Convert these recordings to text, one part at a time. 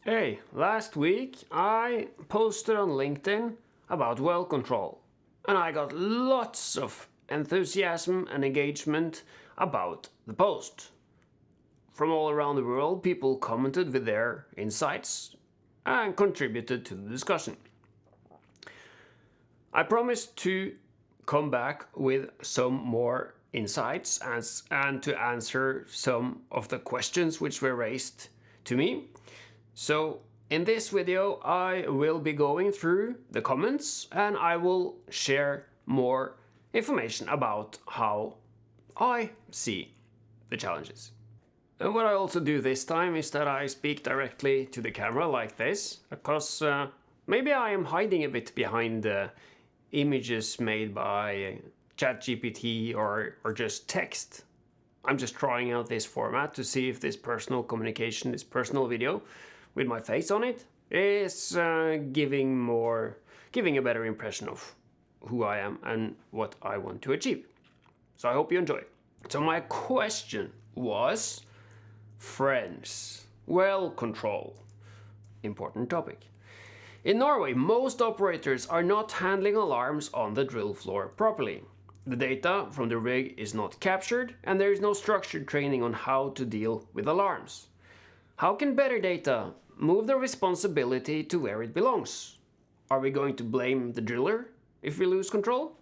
Hey, last week I posted on LinkedIn about well control, and I got lots of enthusiasm and engagement about the post. From all around the world, people commented with their insights and contributed to the discussion. I promised to come back with some more insights and to answer some of the questions which were raised to me. So in this video I will be going through the comments and I will share more information about how I see the challenges. And what I also do this time is that I speak directly to the camera like this, because maybe I am hiding a bit behind the images made by ChatGPT or just text. I'm just trying out this format to see if this personal communication, this personal video with my face on it, is giving a better impression of who I am and what I want to achieve. So I hope you enjoy. So my question was, friends, well control, important topic. In Norway, most operators are not handling alarms on the drill floor properly. The data from the rig is not captured, and there is no structured training on how to deal with alarms. How can better data move the responsibility to where it belongs? Are we going to blame the driller if we lose control?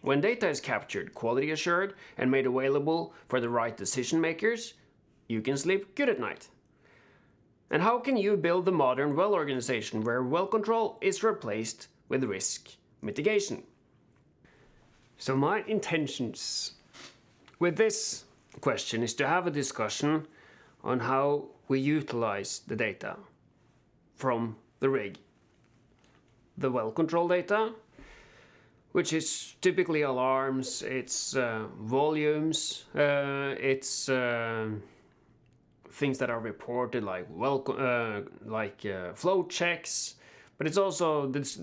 When data is captured, quality assured, and made available for the right decision makers, you can sleep good at night. And how can you build the modern well organization where well control is replaced with risk mitigation? So my intentions with this question is to have a discussion on how we utilize the data from the rig. The well control data, which is typically alarms, it's volumes, it's things that are reported like flow checks, but it's also this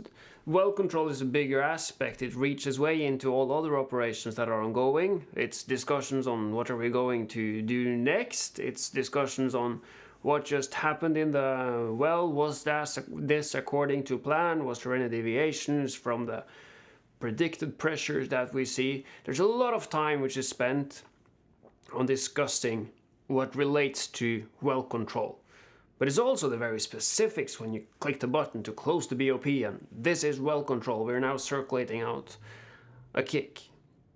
well control is a bigger aspect. It reaches way into all other operations that are ongoing. It's discussions on what are we going to do next. It's discussions on what just happened in the well. Was this according to plan? Was there any deviations from the predicted pressures that we see? There's a lot of time which is spent on discussing what relates to well control. But it's also the very specifics when you click the button to close the BOP and this is well control. We're now circulating out a kick.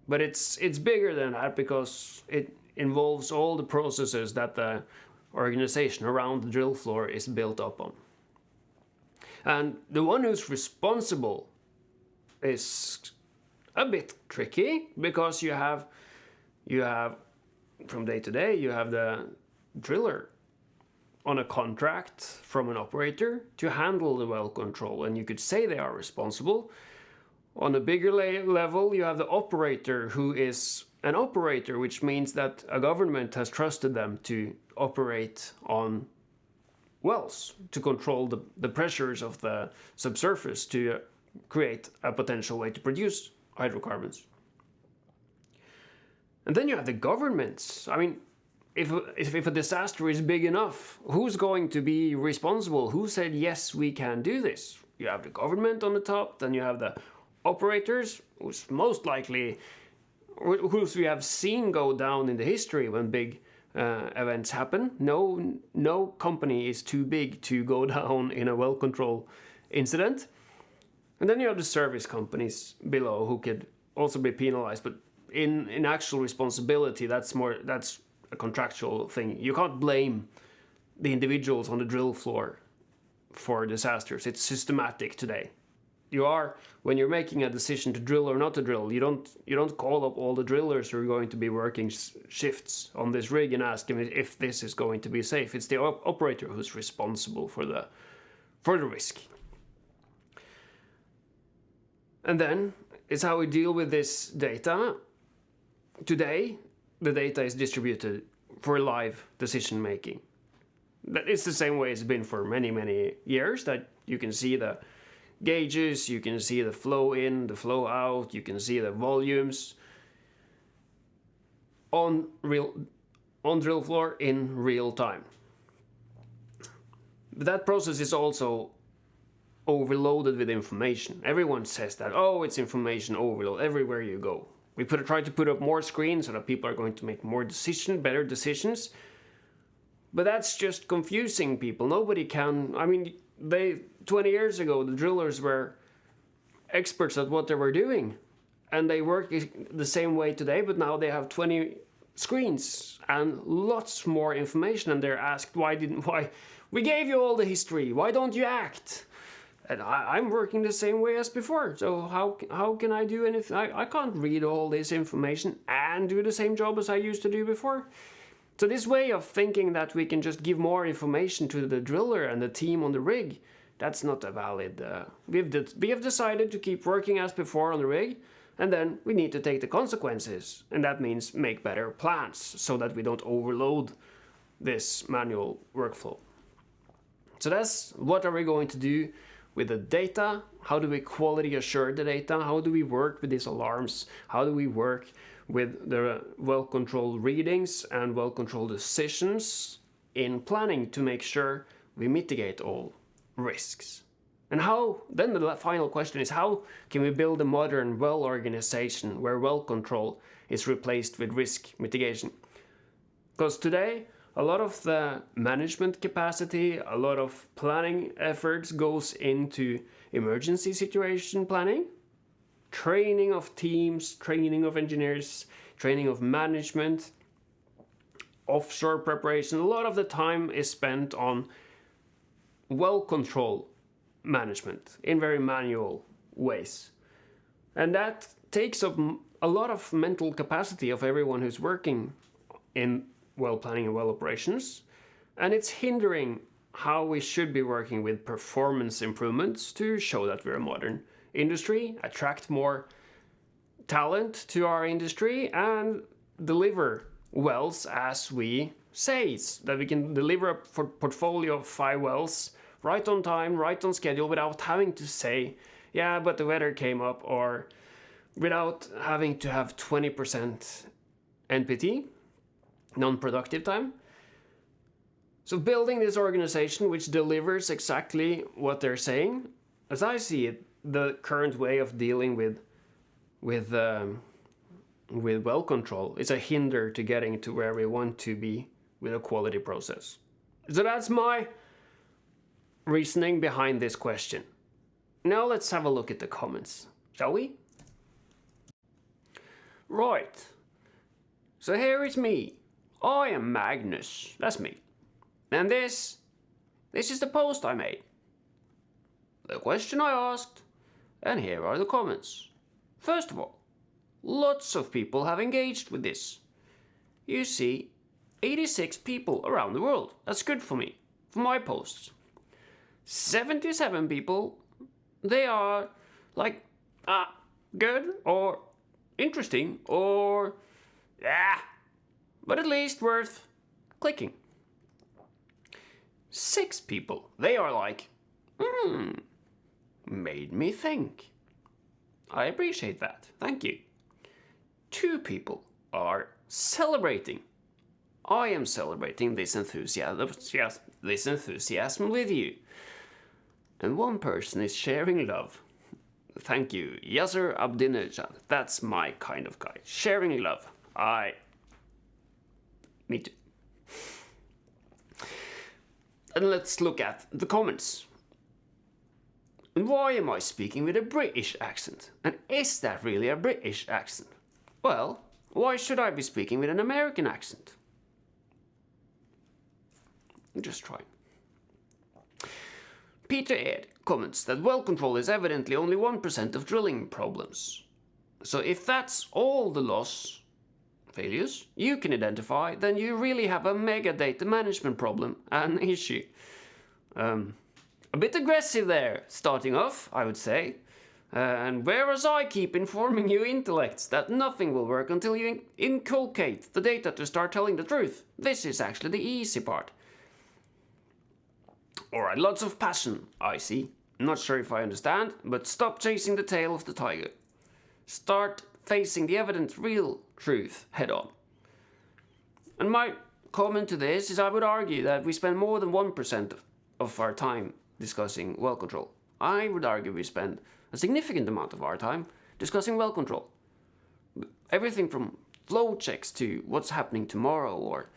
But it's bigger than that because it involves all the processes that the organization around the drill floor is built up on. And the one who's responsible is a bit tricky because you have from day to day, you have the driller on a contract from an operator to handle the well control, and you could say they are responsible. On a bigger level, you have the operator who is an operator, which means that a government has trusted them to operate on wells, to control the pressures of the subsurface, to create a potential way to produce hydrocarbons. And then you have the governments. I mean, if a disaster is big enough, who's going to be responsible? Who said, yes, we can do this? You have the government on the top, then you have the operators, who's most likely, whose we have seen go down in the history when big events happen. No company is too big to go down in a well control incident. And then you have the service companies below who could also be penalized, but in actual responsibility, that's a contractual thing. You can't blame the individuals on the drill floor for disasters. It's systematic today. When you're making a decision to drill or not to drill, you don't call up all the drillers who are going to be working shifts on this rig and ask them if this is going to be safe. It's the operator who's responsible for the risk. And then it's how we deal with this data. Today, the data is distributed for live decision making. It's the same way it's been for many, many years, that you can see the gauges, you can see the flow in, the flow out, you can see the volumes on drill floor in real time. But that process is also overloaded with information. Everyone says that, oh, it's information overload everywhere you go. We try to put up more screens so that people are going to make more decisions, better decisions. But that's just confusing people. Nobody can, 20 years ago, the drillers were experts at what they were doing. And they work the same way today, but now they have 20 screens and lots more information. And they're asked, why? We gave you all the history. Why don't you act? And I'm working the same way as before. So how can I do anything? I can't read all this information and do the same job as I used to do before. So this way of thinking that we can just give more information to the driller and the team on the rig, that's not a valid... We have decided to keep working as before on the rig, and then we need to take the consequences. And that means make better plans so that we don't overload this manual workflow. So that's what are we going to do with the data. How do we quality assure the data? How do we work with these alarms? How do we work with the well-controlled readings and well-controlled decisions in planning to make sure we mitigate all risks? And how, then the final question is, how can we build a modern well organization where well control is replaced with risk mitigation? Because today, a lot of the management capacity, a lot of planning efforts goes into emergency situation planning, training of teams, training of engineers, training of management, offshore preparation. A lot of the time is spent on well control management in very manual ways. And that takes up a lot of mental capacity of everyone who's working in well planning and well operations, and it's hindering how we should be working with performance improvements to show that we're a modern industry, attract more talent to our industry, and deliver wells as we say, that we can deliver a portfolio of 5 wells right on time, right on schedule, without having to say, yeah, but the weather came up, or without having to have 20% NPT, non-productive time. So building this organization which delivers exactly what they're saying, as I see it, the current way of dealing with well control is a hinder to getting to where we want to be with a quality process. So that's my reasoning behind this question. Now let's have a look at the comments, shall we? Right. So here is me. I am Magnus. That's me. And this is the post I made. The question I asked, and here are the comments. First of all, lots of people have engaged with this. You see, 86 people around the world. That's good for me, for my posts. 77 people, they are like, good, or interesting, or, but at least worth clicking. 6 people, they are like, made me think. I appreciate that, thank you. 2 people are celebrating. I am celebrating this enthusiasm with you. And 1 person is sharing love. Thank you, Yasser Abdinejad. That's my kind of guy. Sharing love. Me too. And let's look at the comments. And why am I speaking with a British accent? And is that really a British accent? Well, why should I be speaking with an American accent? Just try. Peter Ed comments that well control is evidently only 1% of drilling problems. So if that's all the loss failures you can identify, then you really have a mega data management problem and issue. A bit aggressive there, starting off, I would say. And whereas I keep informing you intellects that nothing will work until you inculcate the data to start telling the truth, this is actually the easy part. Alright, lots of passion, I see. Not sure if I understand, but stop chasing the tail of the tiger. Start facing the evident real truth head on. And my comment to this is I would argue that we spend more than 1% of our time discussing well control. I would argue we spend a significant amount of our time discussing well control. Everything from flow checks to what's happening tomorrow, or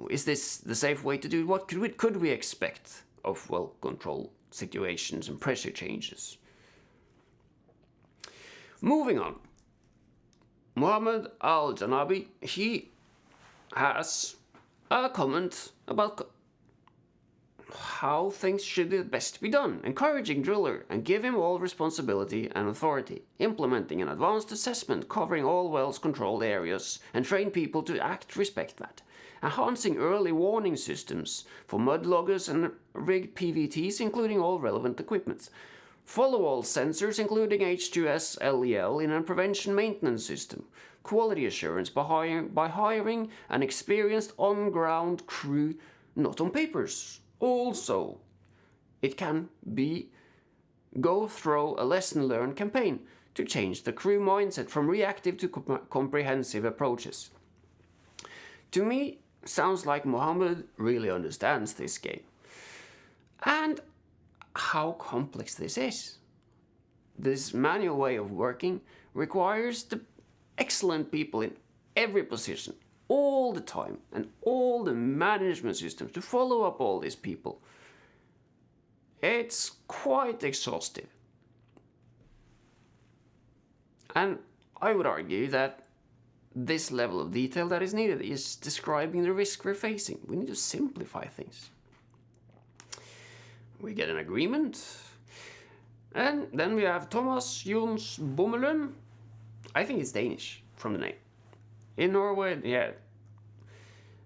is this the safe way to do it? What could we expect of well control situations and pressure changes? Moving on. Mohammed Al-Janabi, he has a comment about how things should be best be done, encouraging driller and give him all responsibility and authority, implementing an advanced assessment covering all wells controlled areas and train people to respect that, enhancing early warning systems for mud loggers and rigged PVTs including all relevant equipment, follow all sensors including H2S LEL in a prevention maintenance system, quality assurance by hiring an experienced on-ground crew, not on papers. Also, it can be go through a lesson learned campaign to change the crew mindset from reactive to comprehensive approaches. To me, sounds like Mohammed really understands this game and how complex this is. This manual way of working requires the excellent people in every position all the time and all the management systems to follow up all these people. It's quite exhaustive. And I would argue that this level of detail that is needed is describing the risk we're facing. We need to simplify things. We get an agreement. And then we have Thomas Jons Bommelum. I think it's Danish from the name. In Norway, yeah.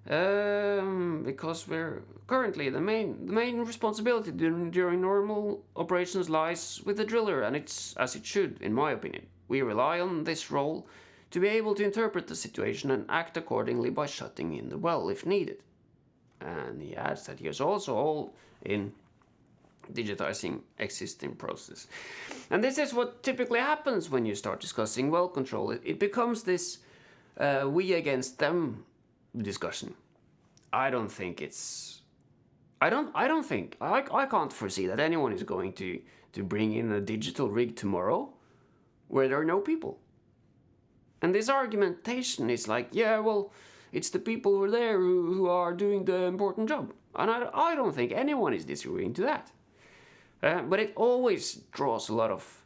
Because we're currently the main responsibility during normal operations lies with the driller, and it's as it should, in my opinion. We rely on this role to be able to interpret the situation and act accordingly by shutting in the well if needed. And he adds that he is also all in digitizing existing process. And this is what typically happens when you start discussing well control. It becomes this we against them discussion. I can't foresee that anyone is going to bring in a digital rig tomorrow where there are no people. And this argumentation is like, yeah, well, it's the people who are there who are doing the important job. And I don't think anyone is disagreeing to that. But it always draws a lot of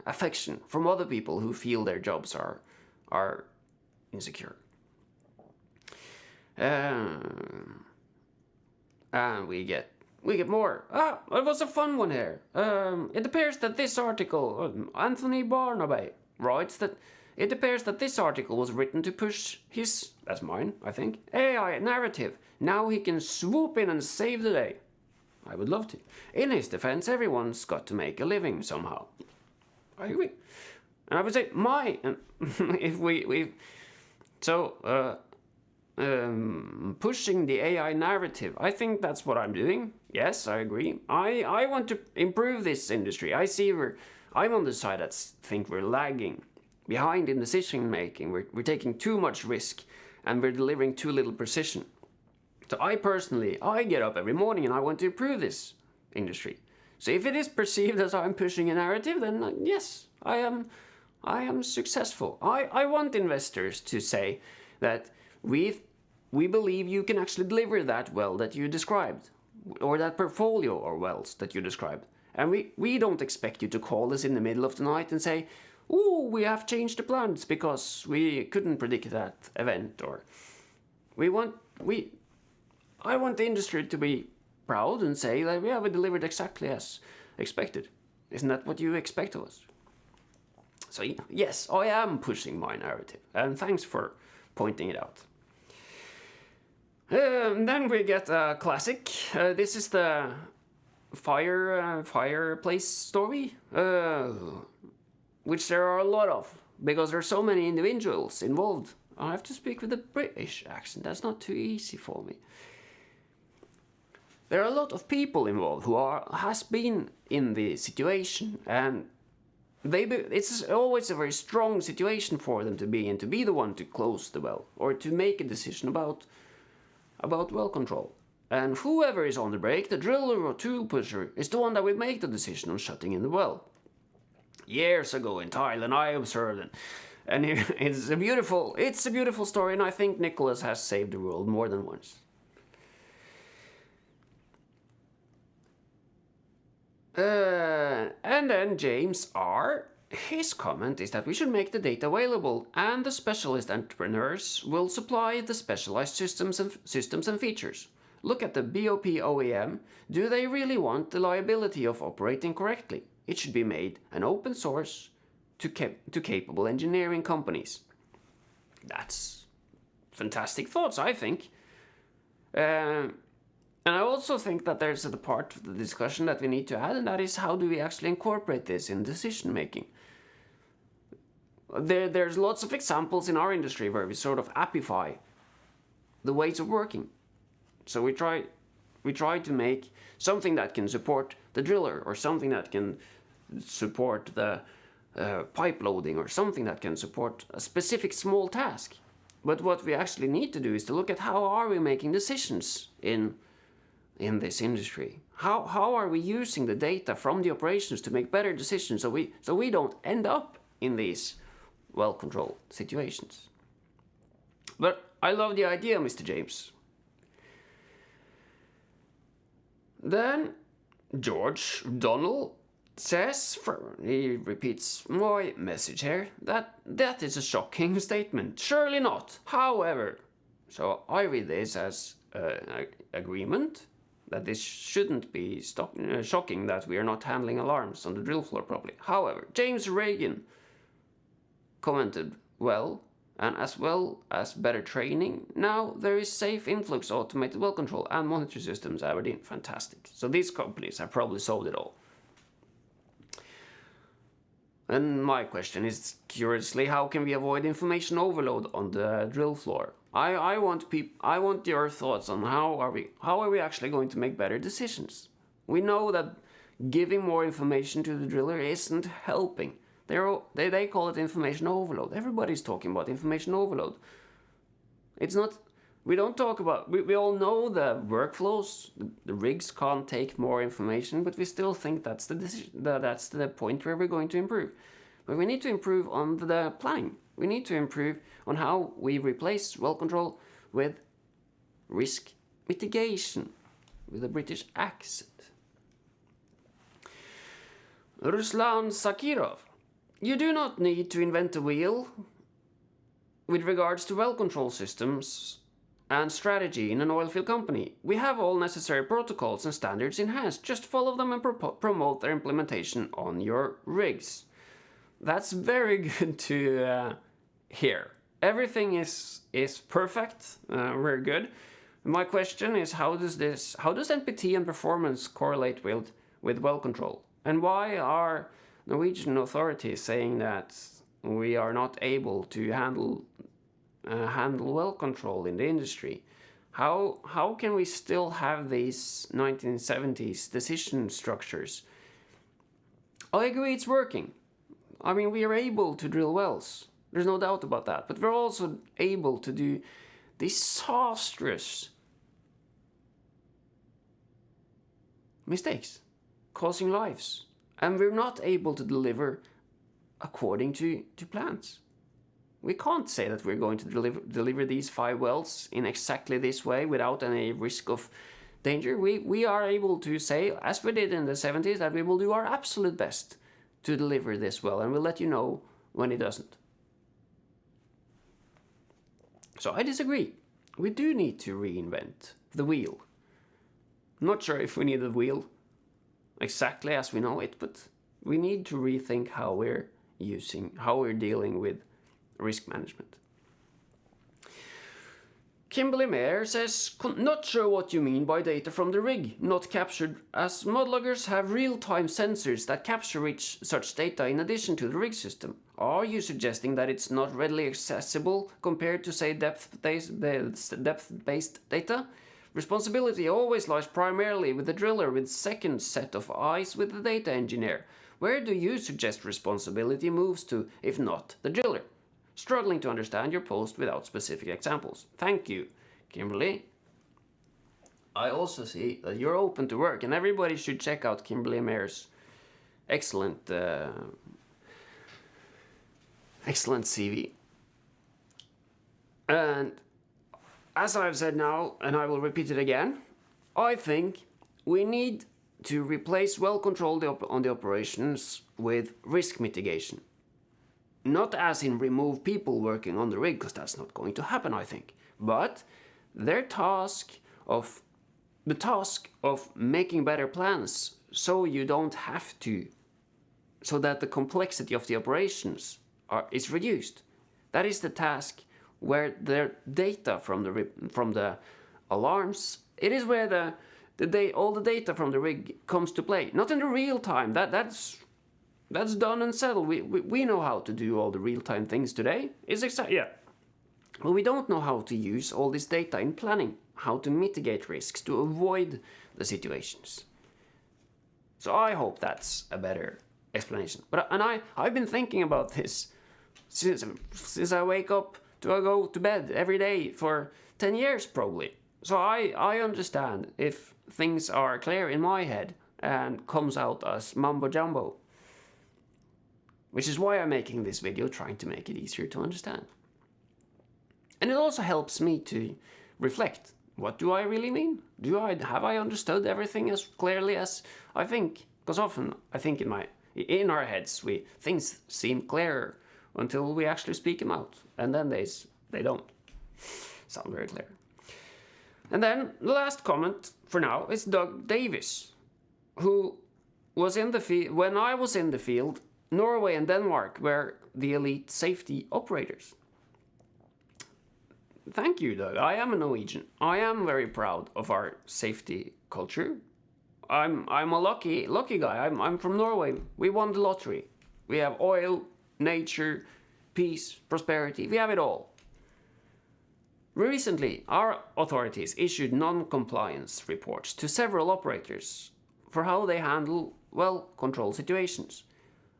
affection from other people who feel their jobs are insecure. And we get more. It was a fun one here. It appears that this article, Anthony Barnaby writes that it appears that this article was written to push his, that's mine, I think, AI narrative. Now he can swoop in and save the day. I would love to. In his defense, everyone's got to make a living somehow. I agree. And I would say pushing the AI narrative, I think that's what I'm doing. Yes, I agree. I want to improve this industry. I'm on the side that think we're lagging behind in decision making. We're taking too much risk and we're delivering too little precision. So I get up every morning and I want to improve this industry. So if it is perceived as I'm pushing a narrative, then yes, I am successful. I want investors to say that we believe you can actually deliver that well that you described, or that portfolio or wells that you described. And we don't expect you to call us in the middle of the night and say, oh, we have changed the plans because we couldn't predict that event. Or I want the industry to be proud and say that we delivered exactly as expected. Isn't that what you expect of us? So yes, I am pushing my narrative, and thanks for pointing it out. Then we get a classic. This is the fireplace story, which there are a lot of, because there are so many individuals involved. I have to speak with a British accent. That's not too easy for me. There are a lot of people involved who has been in the situation, and it's always a very strong situation for them to be in, to be the one to close the well or to make a decision about well control. And whoever is on the break, the driller or tool pusher, is the one that will make the decision on shutting in the well. Years ago in Thailand, I observed it. And it's a beautiful story, and I think Nicholas has saved the world more than once. And then James R. His comment is that we should make the data available, and the specialist entrepreneurs will supply the specialized systems and features. Look at the BOP OEM. Do they really want the liability of operating correctly? It should be made an open source to capable engineering companies. That's fantastic thoughts, I think. And I also think that there's a part of the discussion that we need to add, and that is how do we actually incorporate this in decision making? There's lots of examples in our industry where we sort of appify the ways of working. So we try to make something that can support the driller, or something that can support the pipe loading, or something that can support a specific small task. But what we actually need to do is to look at how are we making decisions in this industry. How are we using the data from the operations to make better decisions, so we don't end up in these well-controlled situations. But I love the idea, Mr. James. Then George Donald says, he repeats my message here, that is a shocking statement. Surely not. However, so I read this as an agreement that this shouldn't be shocking that we are not handling alarms on the drill floor properly. However, James Reagan commented, well as better training, now there is safe influx automated well control and monitor systems. Aberdeen, fantastic. So these companies have probably solved it all. And my question is, curiously, how can we avoid information overload on the drill floor? I want your thoughts on how are we actually going to make better decisions? We know that giving more information to the driller isn't helping. They call it information overload. Everybody's talking about information overload. It's not. We don't talk about. We all know the workflows. The rigs can't take more information, but we still think that's the decision. That's the point where we're going to improve. But we need to improve on the planning. We need to improve on how we replace well control with risk mitigation, with a British accent. Ruslan Sakirov. You do not need to invent a wheel with regards to well control systems and strategy in an oilfield company. We have all necessary protocols and standards enhanced. Just follow them and promote their implementation on your rigs. That's very good to hear. Everything is perfect, very good. My question is, how does NPT and performance correlate with well control? And why are Norwegian authorities saying that we are not able to handle well control in the industry? How can we still have these 1970s decision structures? I agree it's working. I mean, we are able to drill wells. There's no doubt about that. But we're also able to do disastrous mistakes, causing lives. And we're not able to deliver according to plans. We can't say that we're going to deliver these 5 wells in exactly this way without any risk of danger. We are able to say, as we did in the 70s, that we will do our absolute best to deliver this well, and we'll let you know when it doesn't. So I disagree. We do need to reinvent the wheel. I'm not sure if we need the wheel exactly as we know it, but we need to rethink how we're dealing with risk management. Kimberly Mayer says, not sure what you mean by data from the rig not captured, as modloggers have real-time sensors that capture such data in addition to the rig system. Are you suggesting that it's not readily accessible compared to, say, depth-based data? Responsibility always lies primarily with the driller with second set of eyes with the data engineer. Where do you suggest responsibility moves to, if not the driller? Struggling to understand your post without specific examples. Thank you, Kimberly. I also see that you're open to work, and everybody should check out Kimberly Mayer's excellent, excellent CV. And as I've said now, and I will repeat it again, I think we need to replace well control on the operations with risk mitigation. Not as in remove people working on the rig, because that's not going to happen, I think. But the task of making better plans so you don't have to, so that the complexity of the operations is reduced. That is the task where the data from the alarms, it is where all the data from the rig comes to play. Not in the real time. That's done and settled. We know how to do all the real time things today. It's exactly, yeah. But we don't know how to use all this data in planning, how to mitigate risks, to avoid the situations. So I hope that's a better explanation. I've been thinking about this since I wake up to I go to bed every day for 10 years probably. So I understand if things are clear in my head and comes out as mumbo jumbo. Which is why I'm making this video, trying to make it easier to understand. And it also helps me to reflect. What do I really mean? Have I understood everything as clearly as I think? Because often I think in our heads things seem clearer until we actually speak them out, and then they don't sound very clear. And then the last comment for now is Doug Davis, who was in the field when I was in the field. Norway and Denmark were the elite safety operators. Thank you, Doug. I am a Norwegian. I am very proud of our safety culture. I'm a lucky guy. I'm from Norway. We won the lottery. We have oil, nature, peace, prosperity. We have it all. Recently, our authorities issued non-compliance reports to several operators for how they handle well-controlled situations.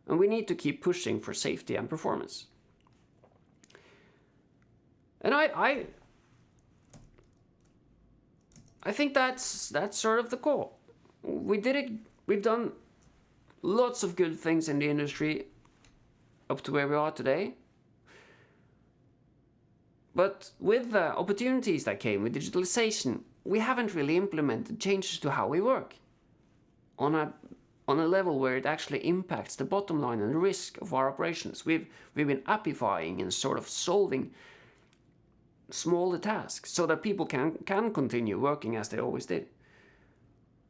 And we need to keep pushing for safety and performance. And I think that's sort of the core. We did it. We've done lots of good things in the industry up to where we are today. But with the opportunities that came with digitalization, we haven't really implemented changes to how we work on a level where it actually impacts the bottom line and the risk of our operations. We've been appifying and sort of solving smaller tasks so that people can continue working as they always did.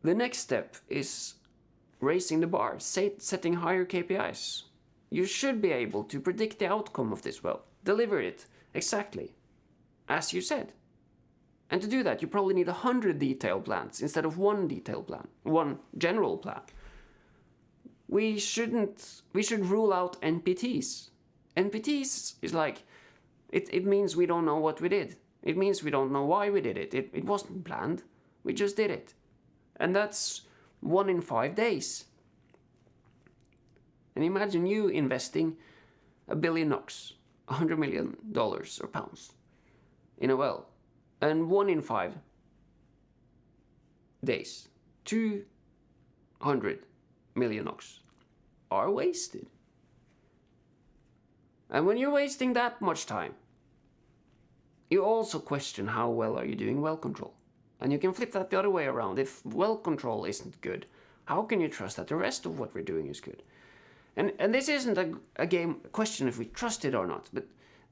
The next step is raising the bar, setting higher KPIs. You should be able to predict the outcome of this well, deliver it exactly as you said. And to do that, you probably need 100 detailed plans instead of one detailed plan, one general plan. We should rule out NPTs. NPTs is like, it means we don't know what we did. It means we don't know why we did it. It wasn't planned. We just did it. And that's 1 in 5 days. And imagine you investing $1 billion NOK, $100 million or pounds in a well. And 1 in 5 days, 200 million NOK are wasted. And when you're wasting that much time, you also question how well are you doing well control. And you can flip that the other way around. If well control isn't good, how can you trust that the rest of what we're doing is good? And this isn't a question if we trust it or not, but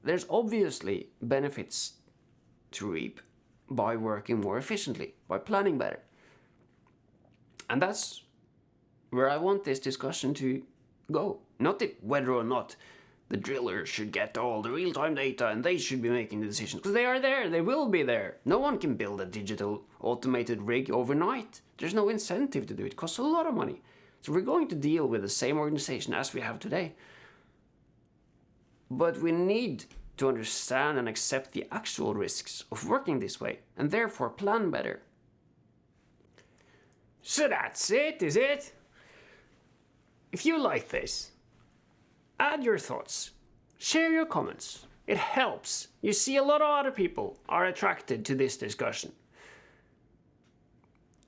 there's obviously benefits to reap by working more efficiently, by planning better. And that's where I want this discussion to go. Not whether or not the driller should get all the real-time data and they should be making the decisions, because they are there, they will be there. No one can build a digital automated rig overnight. There's no incentive to do it. It costs a lot of money. So we're going to deal with the same organization as we have today. But we need to understand and accept the actual risks of working this way, and therefore plan better. So that's it, is it? If you like this, add your thoughts, share your comments. It helps. You see, a lot of other people are attracted to this discussion.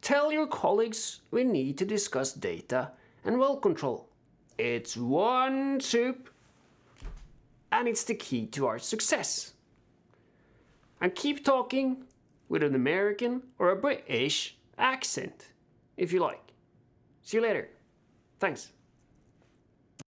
Tell your colleagues we need to discuss data and well control. It's one soup and it's the key to our success. And keep talking with an American or a British accent if you like. See you later. Thanks.